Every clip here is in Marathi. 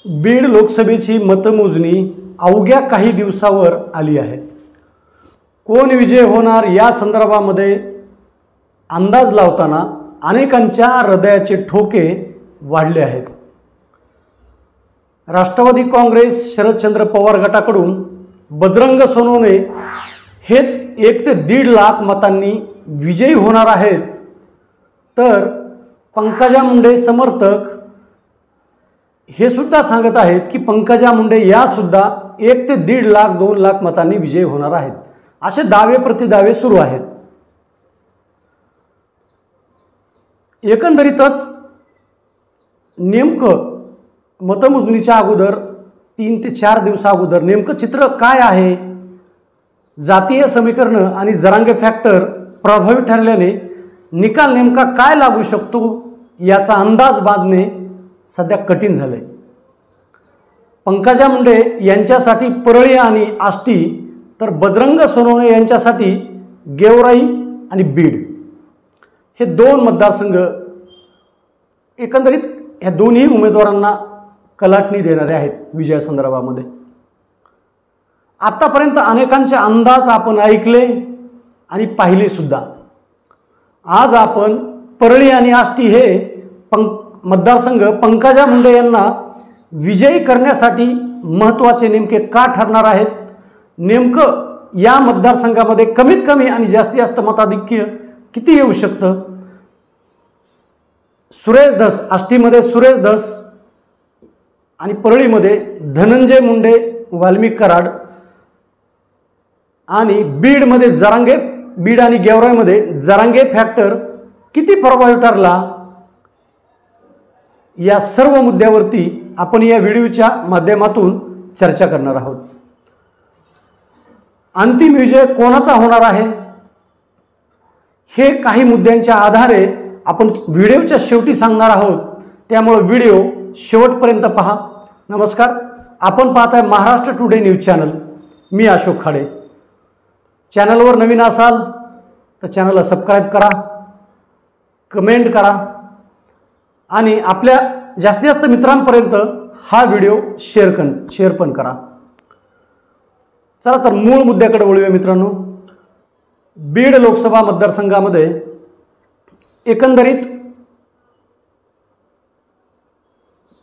बीड लोकसभेची मतमोजणी अवघ्या काही दिवसावर आली आहे। कोण विजय होणार या संदर्भामध्ये अंदाज लावताना अनेकांच्या हृदयाचे ठोके वाढले आहेत। राष्ट्रवादी काँग्रेस शरदचंद्र पवार गटाकडून बजरंग सोनवणे हेच 1 ते 1.5 लाख मतांनी विजयी होणार आहेत, तर पंकजा मुंडे समर्थक हे सुद्धा सांगत आहेत की पंकजा मुंडे या सुद्धा 1 ते 1.5 लाख 2 लाख मतांनी विजयी होणार आहेत। असे दावे प्रतिदावे सुरू आहेत। एकंदरीतच नेमकं मतमोजणीच्या अगोदर 3 ते 4 दिवसा अगोदर नेमकं चित्र काय आहे, जातीय समीकरण आणि जरांगे फॅक्टर प्रभावी ठरल्याने निकाल नेमका काय लागू शकतो याचा अंदाज बांधणे सध्या कठीण झाले। पंकजा मुंडे यांच्यासाठी परळी आणि आष्टी, तर बजरंग सोनवणे यांच्यासाठी गेवराई आणि बीड हे 2 मतदारसंघ एकंदरीत या दोन्ही उमेदवारांना कलाटणी देणारे आहेत विजयासंदर्भामध्ये। आतापर्यंत अनेकांचे अंदाज आपण ऐकले आणि पाहिले सुद्धा। आज आपण परळी आणि आष्टी हे मतदारसंघ पंकजा मुंडे यांना विजयी करण्यासाठी महत्त्वाचे नेमके का ठरणार आहेत, नेमकं या मतदारसंघामध्ये कमीत कमी आणि जास्तीत जास्त मताधिक्य किती येऊ शकतं। सुरेश धस, आष्टीमध्ये सुरेश धस आणि परळीमध्ये धनंजय मुंडे, वाल्मिक कराड आणि बीडमध्ये जरांगे, बीड आणि गेवराईमध्ये जरांगे फॅक्टर किती प्रभावी ठरला, या सर्व मुद्द्यावरती आपण या व्हिडिओच्या माध्यमातून चर्चा करणार आहोत। अंतिम विजय कोणाचा होणार आहे हे काही मुद्द्यांच्या आधारे आपण व्हिडिओच्या शेवटी सांगणार आहोत, त्यामुळे व्हिडिओ शेवटपर्यंत पहा। नमस्कार, आपण पाहताय महाराष्ट्र टुडे न्यूज चॅनल। मी अशोक खाडे। चॅनलवर नवीन असाल तर चॅनलला सबस्क्राईब करा, कमेंट करा आणि आपल्या जास्तीत जास्त मित्रांपर्यंत हा व्हिडिओ शेअर पण करा। चला तर मूळ मुद्द्याकडे वळूया मित्रांनो। बीड लोकसभा मतदारसंघामध्ये एकंदरीत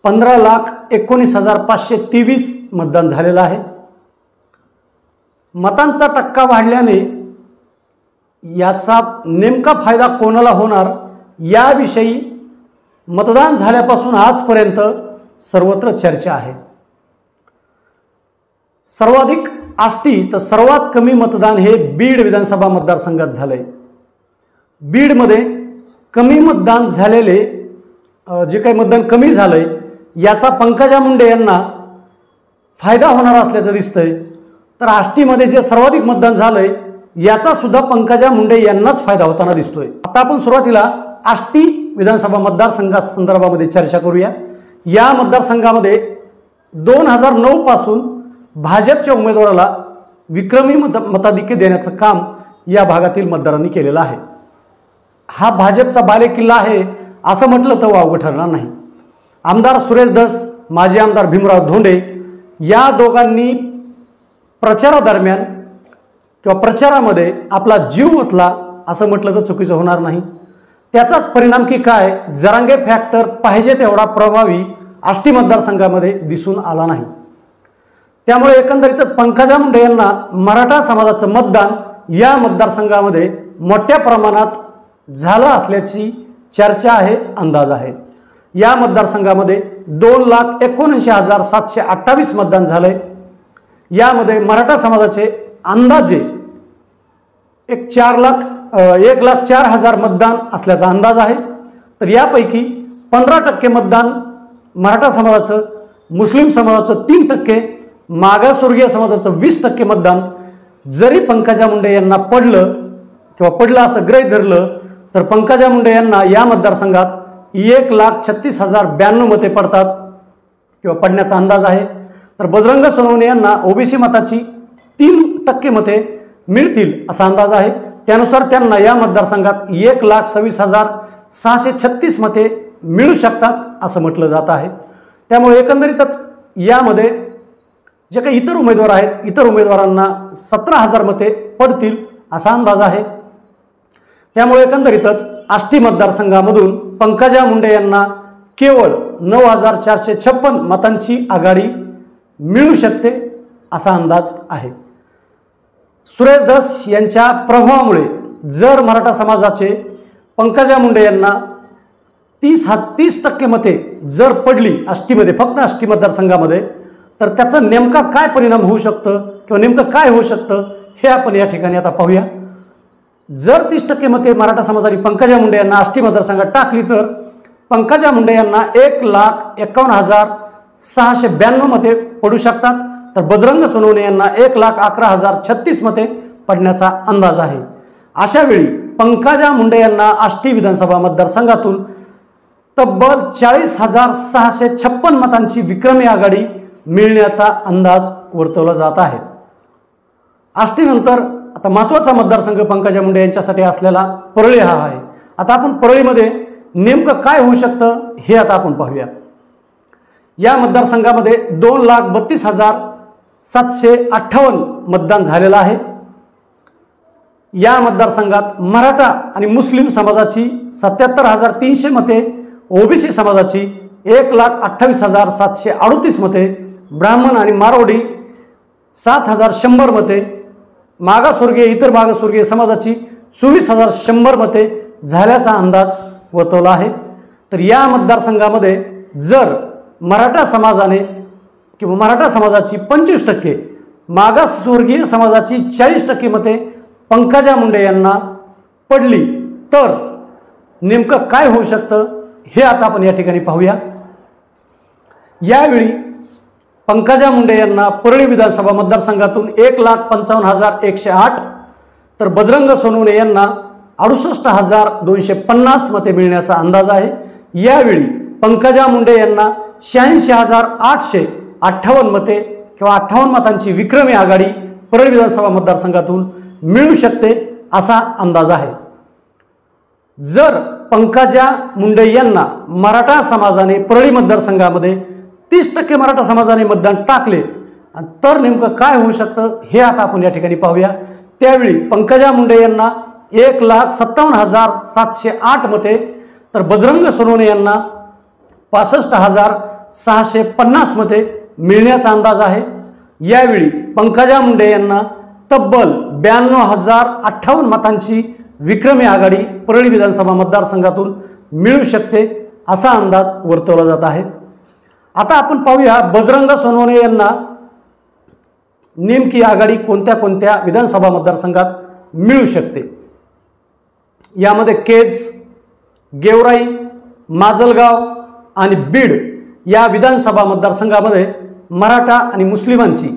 15,19,523 मतदान झालेलं आहे। मतांचा टक्का वाढल्याने याचा नेमका फायदा कोणाला होणार याविषयी मतदान झाल्यापासून आजपर्यंत सर्वत्र चर्चा आहे। सर्वाधिक आष्टी तर सर्वात कमी मतदान हे बीड विधानसभा मतदारसंघात झालंय। बीडमध्ये कमी मतदान झालेले जे काही मतदान कमी झालंय याचा पंकजा मुंडे यांना फायदा होणार असल्याचं दिसतंय, तर आष्टीमध्ये जे सर्वाधिक मतदान झालंय याचा सुद्धा पंकजा मुंडे यांनाच फायदा होताना दिसतोय। आता आपण सुरुवातीला आष्टी विधानसभा मतदारसंघा संदर्भामध्ये चर्चा करूया। या मतदारसंघामध्ये 2009 पासून भाजपच्या उमेदवाराला विक्रमी मताधिक्य देण्याचं काम या भागातील मतदारांनी केलेलं आहे। हा भाजपचा बालेकिल्ला आहे असं म्हटलं तर वावगं ठरणार नाही। आमदार सुरेश धस, माजी आमदार भीमराव धोंडे या दोघांनी प्रचारादरम्यान किंवा प्रचारामध्ये आपला जीव ओतला असं म्हटलं तर चुकीचं होणार नाही। त्याचाच परिणाम की काय, जरांगे फॅक्टर पाहिजे तेवढा प्रभावी आष्टी मतदारसंघामध्ये दिसून आला नाही। त्यामुळे एकंदरीतच पंकजा मुंडे यांना मराठा समाजाचं मतदान या मतदारसंघामध्ये मोठ्या प्रमाणात झालं असल्याची चर्चा आहे, अंदाज आहे। या मतदारसंघामध्ये 2,79,728 मतदान झालंय। यामध्ये मराठा समाजाचे अंदाजे 1,04,000 मतदान असल्याचा अंदाज आहे। तर यापैकी 15% मतदान मराठा समाजाचं, मुस्लिम समाजाचं 3%, मागासवर्गीय समाजाचं 20% मतदान जरी पंकजा मुंडे यांना पडलं असं गृहीत धरलं तर पंकजा मुंडे यांना या मतदारसंघात 1,36,092 मते पडतात किंवा पडण्याचा अंदाज आहे। तर बजरंग सोनवणे यांना ओबीसी मताची 3% मते मिळतील असा अंदाज आहे। त्यानुसार त्यांना या मतदारसंघात 1,26,636 मते मिळू शकतात असं म्हटलं जात आहे। त्यामुळे एकंदरीतच यामध्ये जे काही इतर उमेदवार आहेत, इतर उमेदवारांना 17,000 मते पडतील असा अंदाज आहे। त्यामुळे एकंदरीतच आष्टी मतदारसंघामधून पंकजा मुंडे यांना केवळ 9,456 मतांची आघाडी मिळू शकते असा अंदाज आहे। सुरेश धस यांच्या प्रभावामुळे जर मराठा समाजाचे पंकजा मुंडे यांना 30% मते जर पडली आष्टीमध्ये, फक्त आष्टी मतदारसंघामध्ये, तर त्याचा नेमका काय परिणाम होऊ शकतं किंवा नेमकं काय होऊ शकतं हे आपण या ठिकाणी आता पाहूया। जर 30% मते मराठा समाजाने पंकजा मुंडे यांना आष्टी मतदारसंघात टाकली तर पंकजा मुंडे यांना 1,51,692 मते पडू शकतात, तर बजरंग सोनवणे यांना 1,11,036 मते पडण्याचा अंदाज आहे। अशा वेळी पंकजा मुंडे यांना आष्टी विधानसभा मतदारसंघातून तब्बल 40,656 मतांची विक्रमी आघाडी मिळण्याचा अंदाज वर्तवला जात आहे। आष्टीनंतर आता महत्त्वाचा मतदारसंघ पंकजा मुंडे यांच्यासाठी असलेला परळी हा आहे। आता आपण परळीमध्ये नेमकं काय होऊ शकतं हे आता आपण पाहूया। या मतदारसंघामध्ये 2,32,758 मतदान झालेलं आहे। या मतदारसंघात मराठा आणि मुस्लिम समाजाची 77,300 मते, ओबीसी समाजाची 1,28,738 मते, ब्राह्मण आणि मारवाडी 7,100 मते, मागासवर्गीय इतर मागासवर्गीय समाजाची 24,100 मते झाल्याचा अंदाज वर्तवला आहे। तर या मतदारसंघामध्ये जर मराठा समाजाने किंवा मराठा समाजाची 25%, मागासवर्गीय समाजाची 40% मते पंकजा मुंडे यांना पडली तर नेमकं काय होऊ शकतं हे आता आपण या ठिकाणी पाहूया। यावेळी पंकजा मुंडे यांना परळी विधानसभा मतदारसंघातून 1,55,108, तर बजरंग सोनवणे यांना 68,250 मते मिळण्याचा अंदाज आहे। यावेळी पंकजा मुंडे यांना 86,858 मते किंवा 58 मतांची विक्रमी आघाडी परळी विधानसभा मतदारसंघातून मिळू शकते असा अंदाज आहे। जर पंकजा मुंडे यांना मराठा समाजाने परळी मतदारसंघामध्ये 30% मराठा समाजाने मतदान टाकले तर नेमकं काय होऊ शकतं हे आता आपण या ठिकाणी पाहूया। त्यावेळी पंकजा मुंडे यांना 1,57,708 मते, तर बजरंग सोनवणे यांना 65,650 मते मिळण्याचा अंदाज आहे। यावेळी पंकजा मुंडे यांना तब्बल 92,058 मतांची विक्रमी आघाडी परळी विधानसभा मतदारसंघातून मिळू शकते असा अंदाज वर्तवला जात आहे। आता आपण पाहूया बजरंग सोनवणे यांना नेमकी आघाडी कोणत्या कोणत्या विधानसभा मतदारसंघात मिळू शकते। यामध्ये केज, गेवराई, माजलगाव आणि बीड या विधानसभा मतदारसंघामध्ये मराठा आणि मुस्लिमांची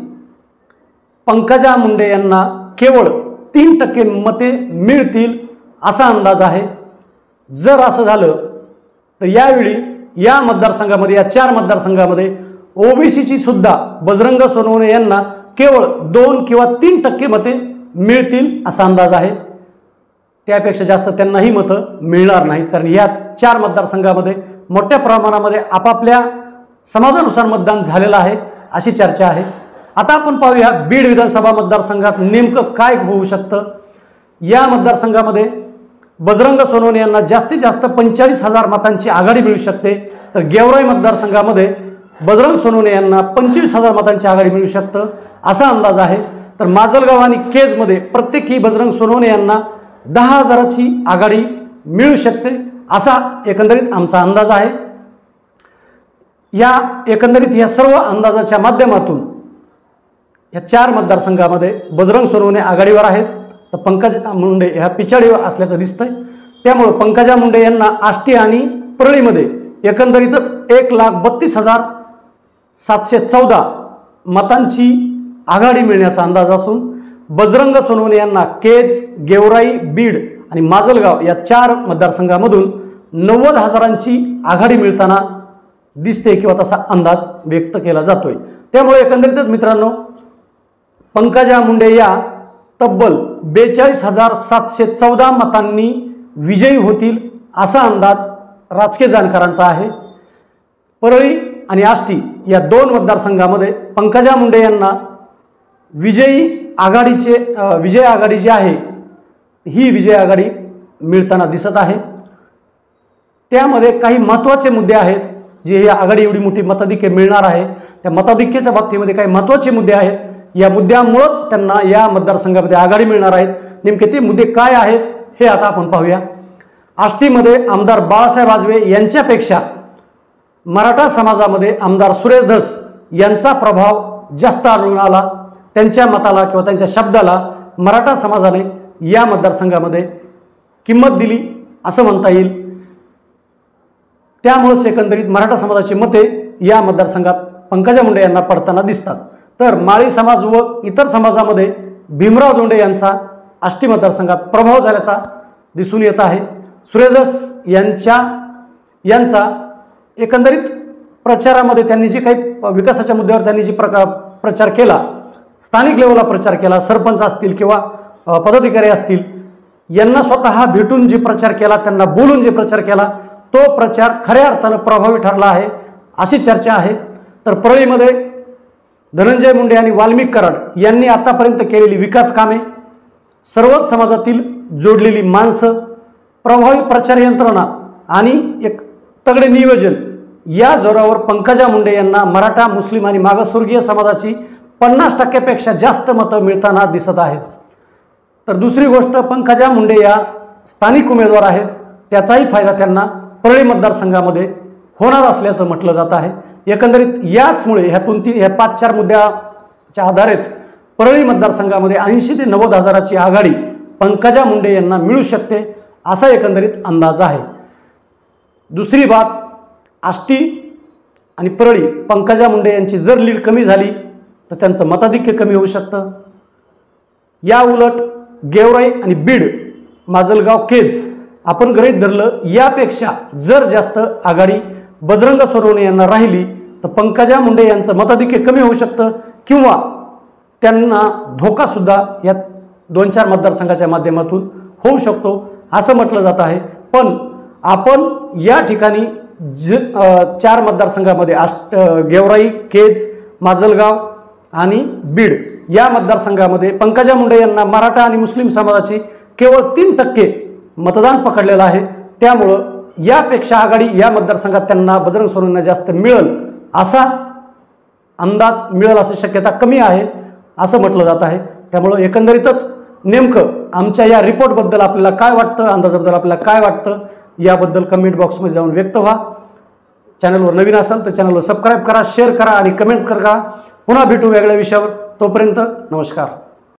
पंकजा मुंडे यांना केवळ 3% मते मिळतील असा अंदाज आहे। जर असं झालं तर यावेळी या मतदारसंघामध्ये, या 4 मतदारसंघामध्ये ओबीसीची सुद्धा बजरंग सोनवणे यांना केवळ 2 किंवा 3% मते मिळतील असा अंदाज आहे। त्यापेक्षा जास्त त्यांनाही मतं मिळणार नाहीत, कारण या 4 मतदारसंघामध्ये मोठ्या प्रमाणामध्ये आपापल्या समाजानुसार मतदान झालेलं आहे अशी चर्चा आहे। आता आपण पाहूया बीड विधानसभा मतदारसंघात नेमकं काय होऊ शकतं। या मतदारसंघामध्ये बजरंग सोनवणे यांना जास्तीत जास्त 45,000 मतांची आघाडी मिळू शकते, तर गेवराई मतदारसंघामध्ये बजरंग सोनवणे यांना 25,000 मतांची आघाडी मिळू शकतं असा अंदाज आहे। तर माजलगाव आणि केजमध्ये प्रत्येकी बजरंग सोनवणे यांना 10,000ची आघाडी मिळू शकते असा एकंदरीत आमचा अंदाज आहे। या एकंदरीत या सर्व अंदाजाच्या माध्यमातून या 4 मतदारसंघामध्ये बजरंग सोनवणे आघाडीवर आहेत, तर पंकजा मुंडे ह्या पिछाडीवर असल्याचं दिसतंय। त्यामुळे पंकजा मुंडे यांना आष्टी आणि परळीमध्ये एकंदरीतच 1,32,714 मतांची आघाडी मिळण्याचा अंदाज असून बजरंग सोनवणे यांना केज, गेवराई, बीड आणि माजलगाव या 4 मतदारसंघामधून 90,000ची आघाडी मिळताना दिसते किंवा तसा अंदाज व्यक्त केला जातोय। त्यामुळे एकंदरीतच मित्रांनो पंकजा मुंडे या तब्बल 42,714 मतांनी विजयी होतील असा अंदाज राजकीय जाणकारांचा आहे। परळी आणि आष्टी या दोन मतदारसंघामध्ये पंकजा मुंडे यांना विजय आघाडी जी आहे ही विजय आघाडी मिळताना दिसत आहे। त्यामध्ये काही महत्त्वाचे मुद्दे आहेत जे ही आघाडी एवढी मोठी मताधिक्य मिळणार आहे, त्या मताधिक्याच्या बाबतीमध्ये काही महत्त्वाचे मुद्दे आहेत। या मुद्द्यामुळेच त्यांना या मतदारसंघामध्ये आघाडी मिळणार आहेत। नेमके ते मुद्दे काय आहेत हे आता आपण पाहूया। आष्टीमध्ये आमदार बाळासाहेब आजवे यांच्यापेक्षा मराठा समाजामध्ये आमदार सुरेश धस यांचा प्रभाव जास्त आढळून आला। त्यांच्या मताला किंवा त्यांच्या शब्दाला मराठा समाजाने या मतदारसंघामध्ये किंमत दिली असं म्हणता येईल। त्यामुळेच एकंदरीत मराठा समाजाची मते या मतदारसंघात पंकजा मुंडे यांना पडताना दिसतात। तर माळी समाज व इतर समाजामध्ये भीमराव धोंडे यांचा आष्टी मतदारसंघात प्रभाव झाल्याचा दिसून येत आहे। सुरेश धस यांचा एकंदरीत प्रचारामध्ये त्यांनी जे काही विकासाच्या मुद्द्यावर त्यांनी जी प्रचार केला, स्थानिक लेवलला प्रचार केला, सरपंच असतील किंवा पदाधिकारी असतील यांना स्वतः भेटून जे प्रचार केला, त्यांना बोलून जे प्रचार केला, तो प्रचार खऱ्या अर्थानं प्रभावी ठरला आहे अशी चर्चा आहे। तर परळीमध्ये धनंजय मुंडे आणि वाल्मिक कराड यांनी आतापर्यंत केलेली विकास कामे, सर्वच समाजातील जोडलेली माणसं, प्रभावी प्रचार यंत्रणा आणि एक तगडे नियोजन या जोरावर पंकजा मुंडे यांना मराठा, मुस्लिम आणि मागासवर्गीय समाजाची 50% जास्त मतं मिळताना दिसत आहेत। तर दुसरी गोष्ट, पंकजा मुंडे या स्थानिक उमेदवार आहेत, त्याचाही फायदा त्यांना परळी मतदारसंघामध्ये होणार असल्याचं म्हटलं जात आहे। एकंदरीत याचमुळे ह्या 5-4 मुद्द्याच्या आधारेच परळी मतदारसंघामध्ये 80 ते 90 हजाराची आघाडी पंकजा मुंडे यांना मिळू शकते असा एकंदरीत अंदाज आहे। दुसरी बात, आष्टी आणि परळी पंकजा मुंडे यांची जर लीड कमी झाली तर त्यांचं मताधिक्य कमी होऊ शकतं। या उलट गेवराई आणि बीड, माजलगाव, केज आपण गृहीत धरलं, यापेक्षा जर जास्त आघाडी बजरंग सोनवणे यांना राहिली तर पंकजा मुंडे यांचं मताधिक्य कमी होऊ शकतं किंवा त्यांना धोका सुद्धा या 2-4 मतदारसंघाच्या माध्यमातून होऊ शकतो असं म्हटलं जात आहे। पण आपण या ठिकाणी 4 मतदारसंघामध्ये गेवराई, केज, माजलगाव आणि बीड या मतदारसंघामध्ये पंकजा मुंडे यांना मराठा आणि मुस्लिम समाजाची केवळ 3% मतदान पकडलेलं आहे। त्यामुळं यापेक्षा आघाडी या मतदारसंघात त्यांना बजरंग सोनवणे जास्त मिळेल असा अंदाज, मिळेल अशी शक्यता कमी आहे असं म्हटलं जात आहे। त्यामुळं एकंदरीतच नेमकं आमच्या या रिपोर्टबद्दल आपल्याला काय वाटतं, अंदाजाबद्दल आपल्याला काय वाटतं याबद्दल कमेंट बॉक्समध्ये जाऊन व्यक्त व्हा। चॅनलवर नवीन असाल तर चॅनलवर सबस्क्राईब करा, शेअर करा आणि कमेंट करा। पुन्हा भेटू वेगळ्या विषयावर। तोपर्यंत नमस्कार।